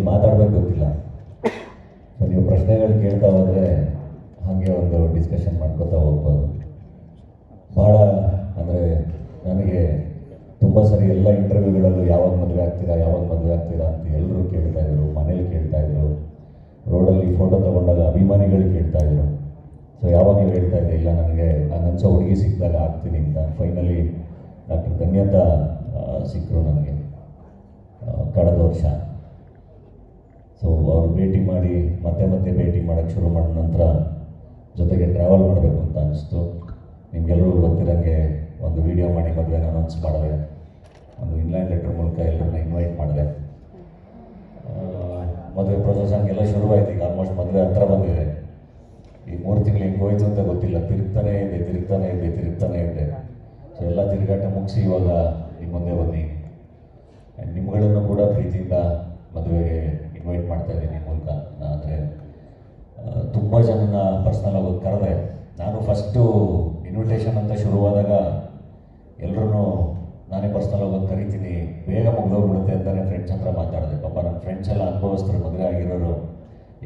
ಮಾತಾಡಬೇಕು ಗೊತ್ತಿಲ್ಲ. ಸೊ ನೀವು ಪ್ರಶ್ನೆಗಳು ಕೇಳ್ತಾ ಹೋದರೆ ಹಾಗೆ ಒಂದು ಡಿಸ್ಕಷನ್ ಮಾಡ್ಕೋತಾ ಹೋಗ್ಬೋದು. ಭಾಳ ಅಂದರೆ ನನಗೆ ತುಂಬ ಸರಿ ಎಲ್ಲ ಇಂಟರ್ವ್ಯೂಗಳಲ್ಲೂ ಯಾವಾಗ ಮದುವೆ ಆಗ್ತೀರಾ ಅಂತ ಎಲ್ಲರೂ ಕೇಳ್ತಾಯಿದ್ರು, ಮನೇಲಿ ಕೇಳ್ತಾಯಿದ್ರು, ರೋಡಲ್ಲಿ ಫೋಟೋ ತೊಗೊಂಡಾಗ ಅಭಿಮಾನಿಗಳು ಕೇಳ್ತಾಯಿದ್ರು. ಸೊ ಯಾವಾಗಲೂ ಹೇಳ್ತಾ ಇದ್ದೆ, ಇಲ್ಲ ನನಗೆ ಹಂಗನ್ಸೋ ಹುಡುಗಿ ಸಿಕ್ಕಿದಾಗ ಆಗ್ತೀನಿ ಅಂತ. ಫೈನಲಿ ಡಾಕ್ಟರ್ ಧನ್ಯತಾ ಸಿಕ್ಕರು ನನಗೆ ಕಳೆದ ವರ್ಷ. ಸೊ ಅವ್ರು ಭೇಟಿ ಮಾಡಿ ಮತ್ತೆ ಭೇಟಿ ಮಾಡೋಕ್ಕೆ ಶುರು ಮಾಡಿದ ನಂತರ ಜೊತೆಗೆ ಟ್ರಾವೆಲ್ ಮಾಡಬೇಕು ಅಂತ ಅನಿಸ್ತು. ನಿಮಗೆಲ್ಲರಿಗೂ ಗೊತ್ತಿರೋಂಗೆ ಒಂದು ವಿಡಿಯೋ ಮಾಡಿ ಮದುವೆನ ಅನೌನ್ಸ್ ಮಾಡಿದೆ. ಒಂದು ಇನ್ಲೈನ್ ಲೆಟರ್ ಮೂಲಕ ಎಲ್ಲರನ್ನ ಇನ್ವೈಟ್ ಮಾಡಿದೆ. ಮದುವೆ ಪ್ರೊಸೆಸ್ ಹಂಗೆಲ್ಲ ಶುರುವಾಯಿತು. ಈಗ ಆಲ್ಮೋಸ್ಟ್ ಮದುವೆ ಹತ್ರ ಬಂದಿದೆ. ಈ 3 ತಿಂಗಳು ಹೆಂಗೆ ಹೋಯ್ತು ಅಂತ ಗೊತ್ತಿಲ್ಲ. ತಿರುಗ್ತಾನೇ ಇದೆ. ಸೊ ಎಲ್ಲ ತಿರುಗಾಟ ಮುಗಿಸಿ ಇವಾಗ ನಿಮ್ಮ ಮುಂದೆ ಬನ್ನಿ. ಆ್ಯಂಡ್ ನಿಮ್ಗಳನ್ನು ಕೂಡ ಪ್ರೀತಿಯಿಂದ ಮದುವೆಗೆ ಇನ್ವೈಟ್ ಮಾಡ್ತಾ ಇದ್ದೀನಿ ನಿಮ್ಮ ಮೂಲಕ. ಆದರೆ ತುಂಬ ಜನನ ಪರ್ಸ್ನಲ್ ಆಗಿ ಕರೆದೆ. ನಾನು ಫಸ್ಟು ಇನ್ವಿಟೇಷನ್ ಅಂತ ಶುರುವಾದಾಗ ಎಲ್ಲರೂ ನಾನೇ ಪರ್ಸ್ನಲ್ ಆಗಿ ಕರಿತೀನಿ, ಬೇಗ ಮುಗ್ದೋಗ್ಬಿಡುತ್ತೆ ಅಂತಲೇ ಫ್ರೆಂಡ್ಸ್ ಹತ್ರ ಮಾತಾಡಿದೆ. ಪಾಪ ನನ್ನ ಫ್ರೆಂಡ್ಸ್ ಎಲ್ಲ ಅನುಭವಿಸ್ತಾರೆ, ಮದುವೆ ಆಗಿರೋರು.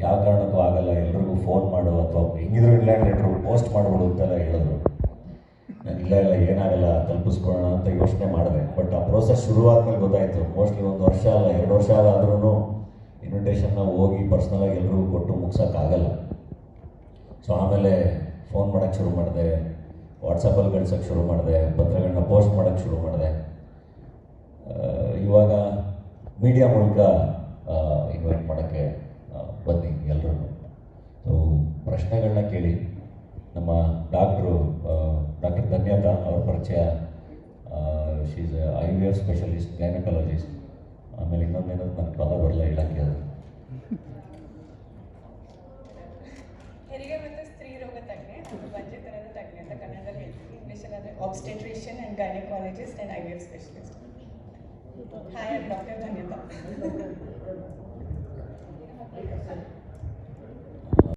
ಯಾವ ಕಾರಣಕ್ಕೂ ಆಗಲ್ಲ, ಎಲ್ರಿಗೂ ಫೋನ್ ಮಾಡು ಅಥವಾ ಹೆಂಗಿದ್ರು ಇನ್ಲ್ಯಾಂಡ್ ಲೆಟ್ರು ಪೋಸ್ಟ್ ಮಾಡ್ಬಿಡು ಅಂತೆಲ್ಲ ಹೇಳಿದ್ರು. ನಾನು ಇಲ್ಲ ಏನಾಗಲ್ಲ ತಲುಪಿಸ್ಕೊಳ್ಳೋಣ ಅಂತ ಯೋಚನೆ ಮಾಡಿದೆ. ಬಟ್ ಆ ಪ್ರೋಸೆಸ್ ಶುರುವಾದ್ಮೇಲೆ ಗೊತ್ತಾಯಿತು, ಮೋಸ್ಟ್ಲಿ 1 ವರ್ಷ ಅಲ್ಲ 2 ವರ್ಷ ಆದ್ರೂ ಇನ್ವಿಟೇಷನ್ನ ಹೋಗಿ ಪರ್ಸ್ನಲಾಗಿ ಎಲ್ರಿಗೂ ಕೊಟ್ಟು ಮುಗ್ಸೋಕ್ಕಾಗಲ್ಲ. ಸೊ ಆಮೇಲೆ ಫೋನ್ ಮಾಡೋಕ್ಕೆ ಶುರು ಮಾಡಿದೆ, ವಾಟ್ಸಪ್ಪಲ್ಲಿ ಕಳ್ಸೋಕ್ಕೆ ಶುರು ಮಾಡಿದೆ, ಪತ್ರಗಳನ್ನ ಪೋಸ್ಟ್ ಮಾಡೋಕ್ಕೆ ಶುರು ಮಾಡಿದೆ. ಇವಾಗ ಮೀಡಿಯಾ ಮೂಲಕ ಇನ್ವೈಟ್ ಮಾಡೋಕ್ಕೆ ಬನ್ನಿ ಎಲ್ಲರೂ. ಸೊ ಪ್ರಶ್ನೆಗಳನ್ನ ಕೇಳಿ. ನಮ್ಮ ಡಾಕ್ಟರ್ ಧನ್ಯತಾ ಅವ್ರ ಪರಿಚಯ, she is IVF specialist, gynaecologist. ಆಮೇಲೆ ಇನ್ನೊಂದೇನಂತ ನನಗೆ ಪದ ಬರಲ್ಲ ಹೇಳಕ್ಕೆ. ಅದು ಹೆರಿಗೆ ಮತ್ತು ಸ್ತ್ರೀ ರೋಗ ತಜ್ಞೆ, ವಂಚಿತನದ ತಜ್ಞೆ ಅಂತ ಕನ್ನಡದಲ್ಲಿ ಹೇಳ್ತೀವಿ. ಇಂಗ್ಲೀಷಲ್ಲಿ ಅಂದರೆ obstetrician and gynaecologist and IVF specialist. Hi, doctor Dhanyata.